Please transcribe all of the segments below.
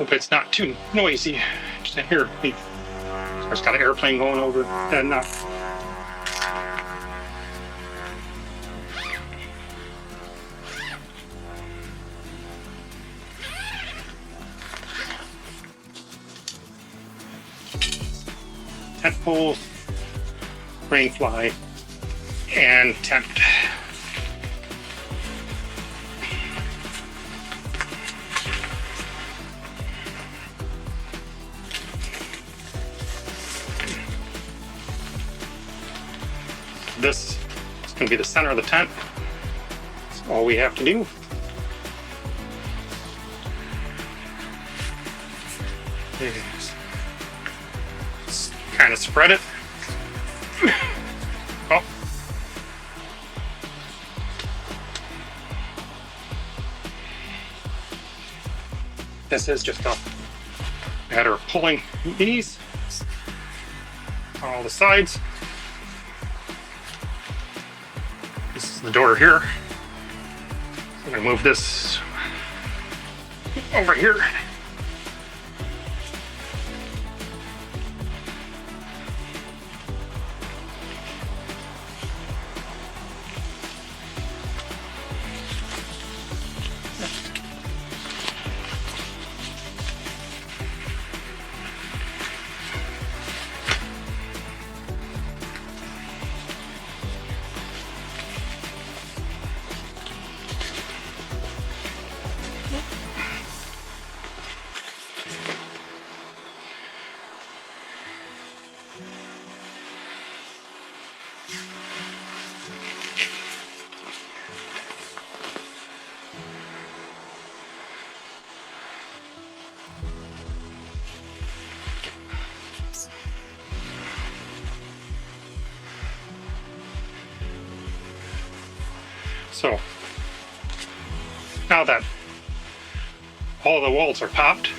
Hope it's not too noisy. Just here, there's got an airplane going over and tent poles, Rainfly, and tent. This is going to be the center of the tent. That's all we have to do. Just kind of spread it. Oh. This is just a matter of pulling these on all the sides. This is the door here. So I'm going to move this over here. So now that all the walls are popped,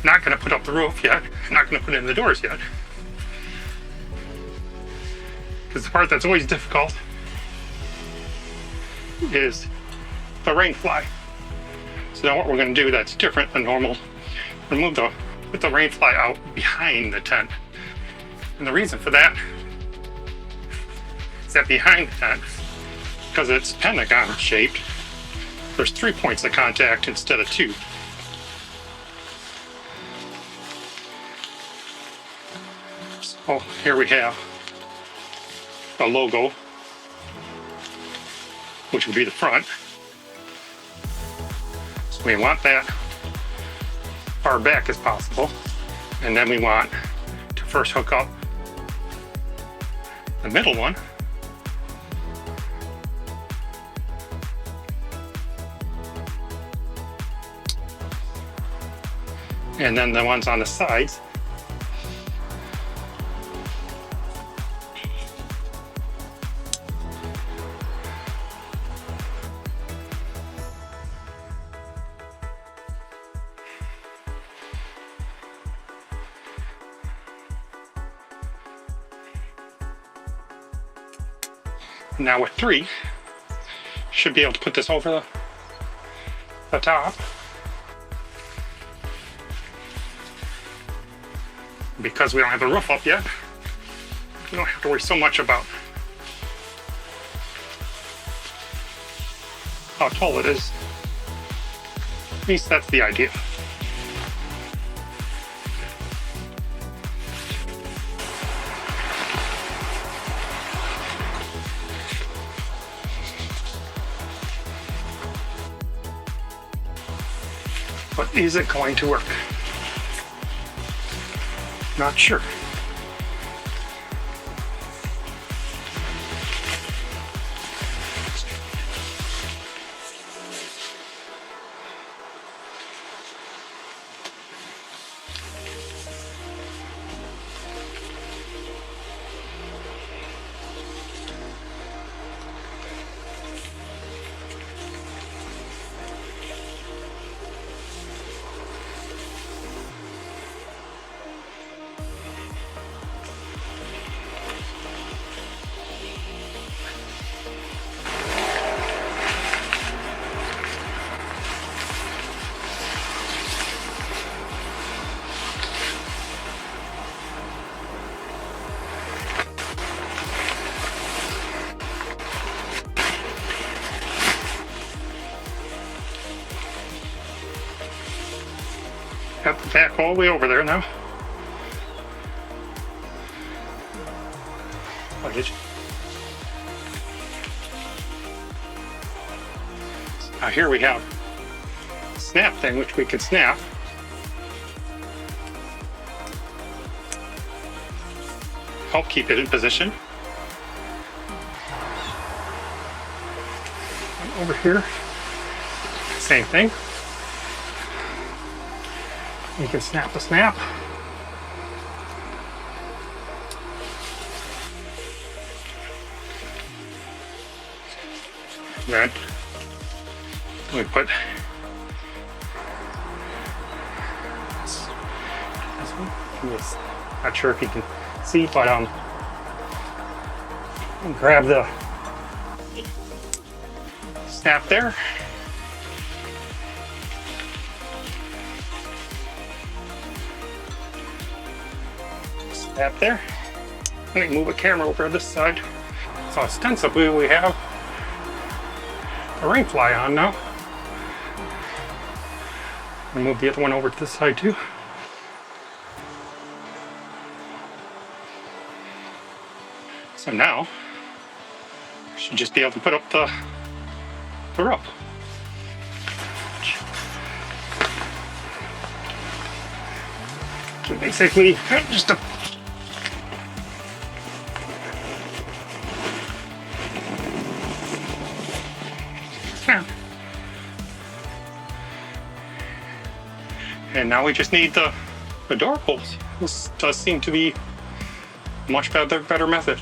not going to put up the roof yet, not going to put in the doors yet, because the part that's always difficult is the Rainfly. So now what we're going to do that's different than normal, put the Rainfly out behind the tent. And the reason for that is that behind the tent, because it's pentagon shaped, there's 3 points of contact instead of 2. So here we have a logo, which would be the front. So we want that far back as possible. And then we want to first hook up the middle one. And then the ones on the sides. Now with 3, should be able to put this over the top. Because we don't have the roof up yet, we don't have to worry so much about how tall it is. At least that's the idea. But is it going to work? Not sure. Got the back all the way over there now. Oh, did you? Now here we have a snap thing, which we can snap. Help keep it in position. And over here, same thing. You can snap the snap. Then we put this one. Yes, not sure if you can see, but grab the snap there. Snap there. Let me move a camera over to this side. So ostensibly we have the Rainfly on now. I'll move the other one over to this side too. So now, I should just be able to put up the rope. So basically, just a and now we just need the door pulls. This does seem to be a much better method.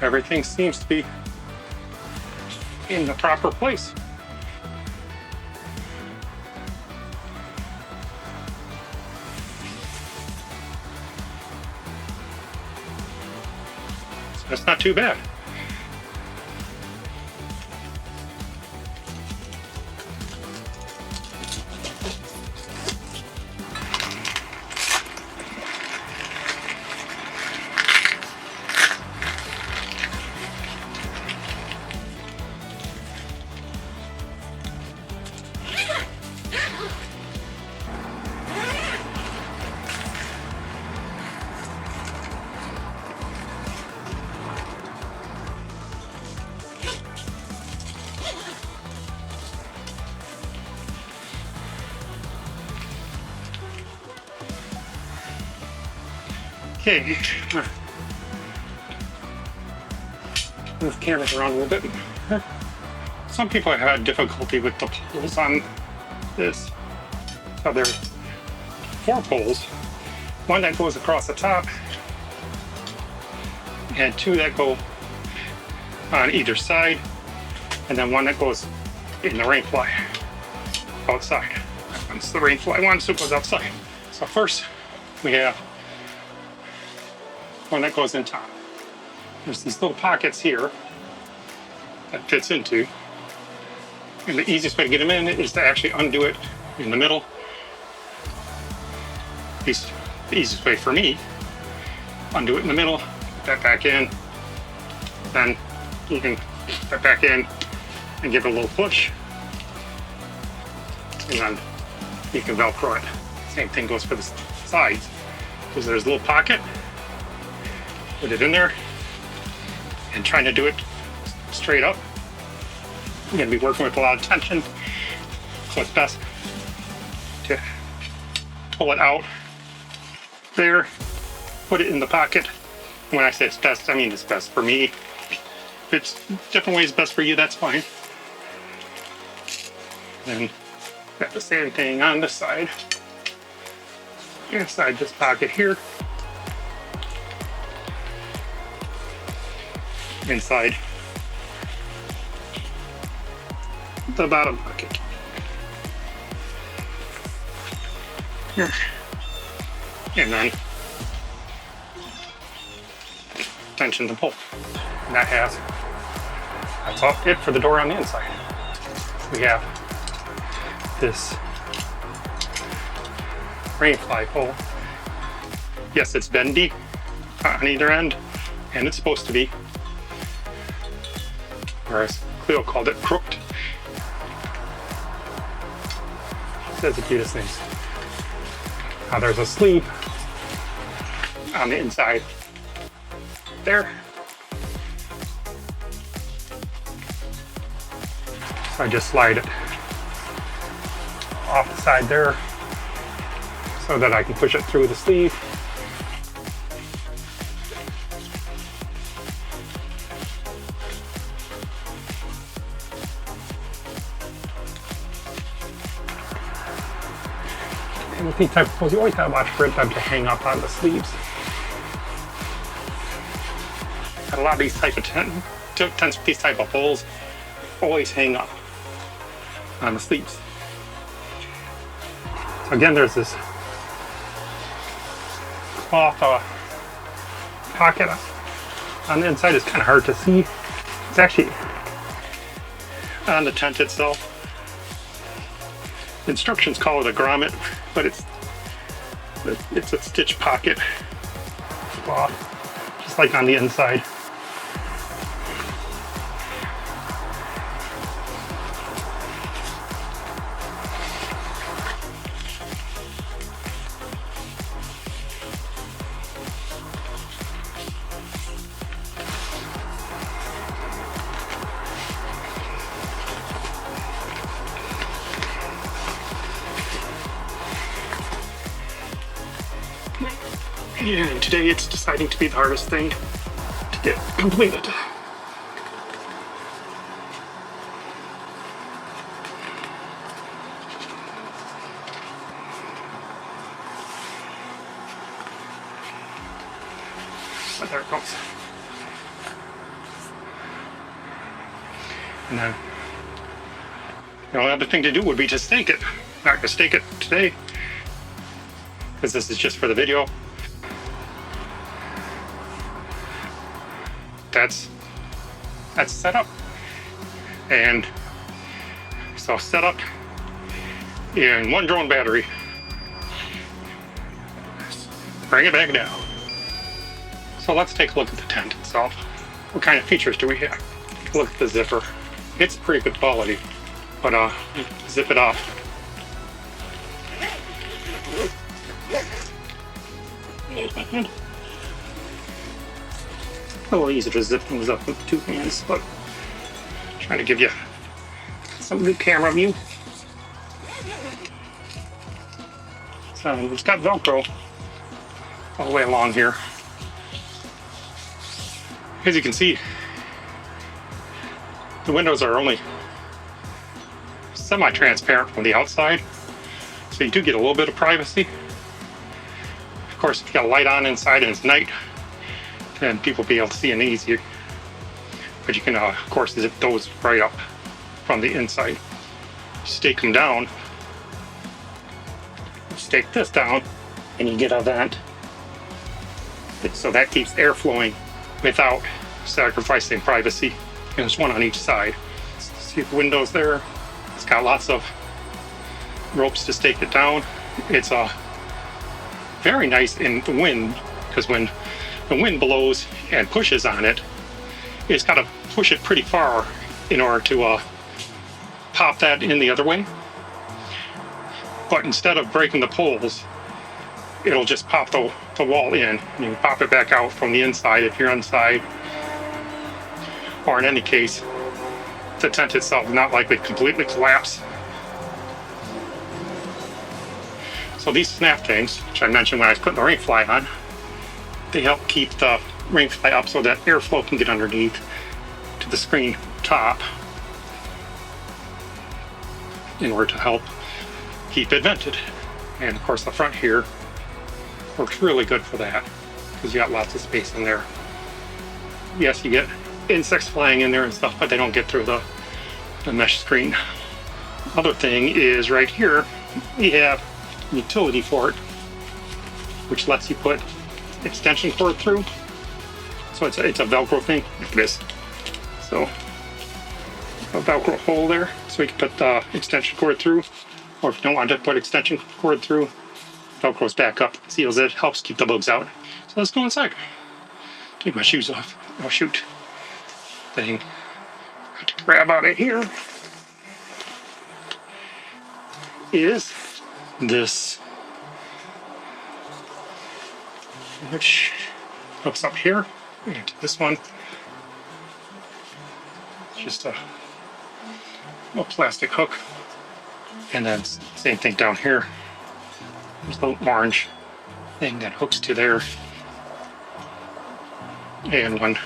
Everything seems to be in the proper place. So that's not too bad. Okay, move the cameras around a little bit. Some people have had difficulty with the poles on this. So there's 4 poles. One that goes across the top, and 2 that go on either side, and then one that goes in the Rainfly outside. Once the Rainfly one, so it goes outside. So first we have one that goes in top. There's these little pockets here that fits into. And the easiest way to get them in is to actually undo it in the middle. At least the easiest way for me. Undo it in the middle, put that back in. Then you can put that back in and give it a little push. And then you can Velcro it. Same thing goes for the sides. Because there's a little pocket. Put it in there, and trying to do it straight up. You're going to be working with a lot of tension, so it's best to pull it out there, put it in the pocket. When I say it's best, I mean it's best for me. If it's different ways best for you, that's fine. Then got the same thing on this side. Inside this pocket here. Inside the bottom pocket. Here. And then tension the pull. And that's all it for the door on the inside. We have this Rainfly pole. Yes, it's bendy on either end, and it's supposed to be. Or as Cleo called it, crooked. That's the cutest things. Now there's a sleeve on the inside there. So I just slide it off the side there so that I can push it through the sleeve. And with these type of poles, you always gotta watch for them to hang up on the sleeves. A lot of these type of tents with these type of poles always hang up on the sleeves. So again, there's this cloth pocket on the inside. It's kind of hard to see. It's actually on the tent itself. Instructions call it a grommet, but it's a stitch pocket cloth, just like on the inside. And today it's deciding to be the hardest thing to get completed. But there it goes. And then the only other thing to do would be to stake it. Not gonna stake it today, because this is just for the video. That's set up, and so set up in one drone battery. Bring it back down. So let's take a look at the tent itself. What kind of features do we have? Take a look at the zipper. It's pretty good quality, but zip it off. A little easier to zip things up with 2 hands, but I'm trying to give you some good camera view. So it's got Velcro all the way along here. As you can see, the windows are only semi-transparent from the outside, so you do get a little bit of privacy. Of course, if you got a light on inside and it's night, then people will be able to see it easier. But you can, of course, zip those right up from the inside. Stake them down. Stake this down, and you get a vent. So that keeps air flowing without sacrificing privacy. And there's one on each side. See the windows there? It's got lots of ropes to stake it down. It's very nice in the wind, because when the wind blows and pushes on it, it's got to push it pretty far in order to pop that in the other way. But instead of breaking the poles, it'll just pop the wall in. You can pop it back out from the inside if you're inside. Or in any case, the tent itself is not likely to completely collapse. So these snap things, which I mentioned when I was putting the Rainfly on, they help keep the Rainfly up so that airflow can get underneath to the screen top in order to help keep it vented. And of course the front here works really good for that, because you got lots of space in there. Yes, you get insects flying in there and stuff, but they don't get through the mesh screen. Other thing is right here, we have utility for it, which lets you put extension cord through. So it's a Velcro thing like this. So a Velcro hole there, so you can put the extension cord through. Or if you don't want to put extension cord through, Velcro's back up, seals it, helps keep the bugs out. So let's go inside. Take my shoes off. Oh shoot. Thing. Got to grab out of here is this, which hooks up here. And this one, it's just a little plastic hook. And then same thing down here. There's a little orange thing that hooks to there. And one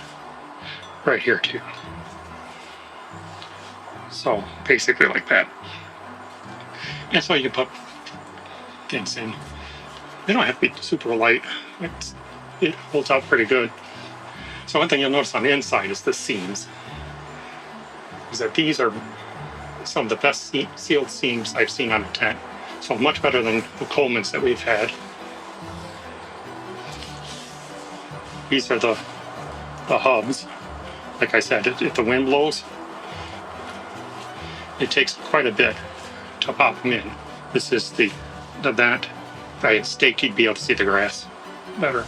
right here too. So basically like that. That's why you put things in. They don't have to be super light. It holds out pretty good. So one thing you'll notice on the inside is the seams. Is that these are some of the best sealed seams I've seen on a tent. So much better than the Coleman's that we've had. These are the hubs. Like I said, if the wind blows, it takes quite a bit to pop them in. This is the vent. If I had staked, you'd be able to see the grass better.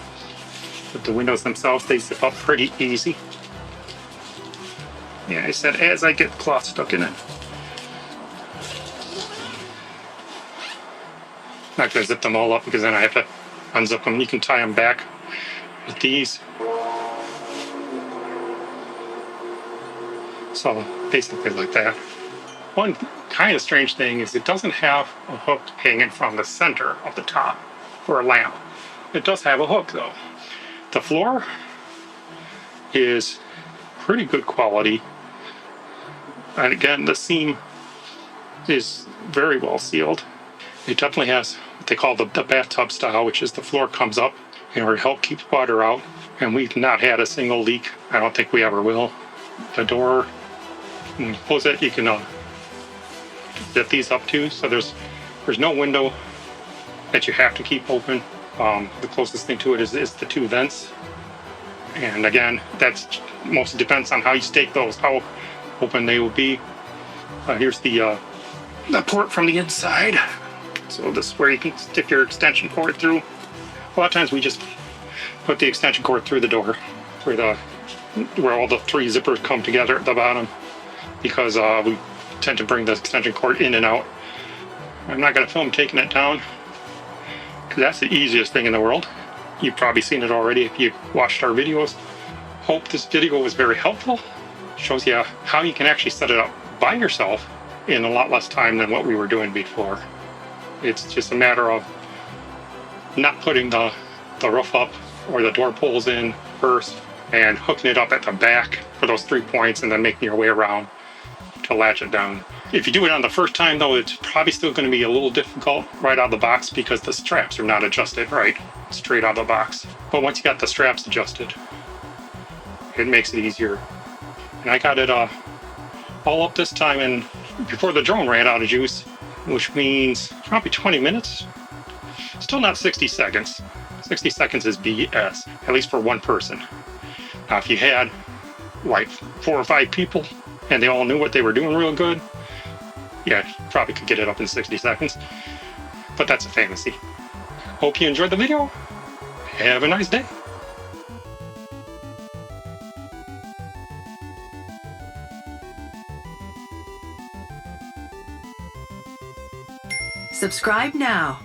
But the windows themselves, they zip up pretty easy. Yeah, I said as I get cloth stuck in it. Not gonna zip them all up because then I have to unzip them. You can tie them back with these. So basically like that. One kind of strange thing is it doesn't have a hook hanging from the center of the top for a lamp. It does have a hook though. The floor is pretty good quality. And again, the seam is very well sealed. It definitely has what they call the bathtub style, which is the floor comes up in order to help keep water out. And we've not had a single leak. I don't think we ever will. The door, when you close it, you can zip these up too. So there's no window that you have to keep open. The closest thing to it is the two vents. And again, that's mostly depends on how you stake those, how open they will be. Here's the port from the inside. So this is where you can stick your extension cord through. A lot of times we just put the extension cord through the door, where all the three zippers come together at the bottom, because we tend to bring the extension cord in and out. I'm not going to film taking it down, because that's the easiest thing in the world. You've probably seen it already if you've watched our videos. Hope this video was very helpful. Shows you how you can actually set it up by yourself in a lot less time than what we were doing before. It's just a matter of not putting the roof up or the door pulls in first and hooking it up at the back for those 3 points and then making your way around to latch it down. If you do it on the first time though, it's probably still going to be a little difficult right out of the box because the straps are not adjusted right straight out of the box. But once you got the straps adjusted, it makes it easier. And I got it all up this time and before the drone ran out of juice, which means probably 20 minutes. Still not 60 seconds. 60 seconds is BS, at least for one person. Now, if you had like 4 or 5 people and they all knew what they were doing real good, yeah, probably could get it up in 60 seconds. But that's a fantasy. Hope you enjoyed the video. Have a nice day. Subscribe now.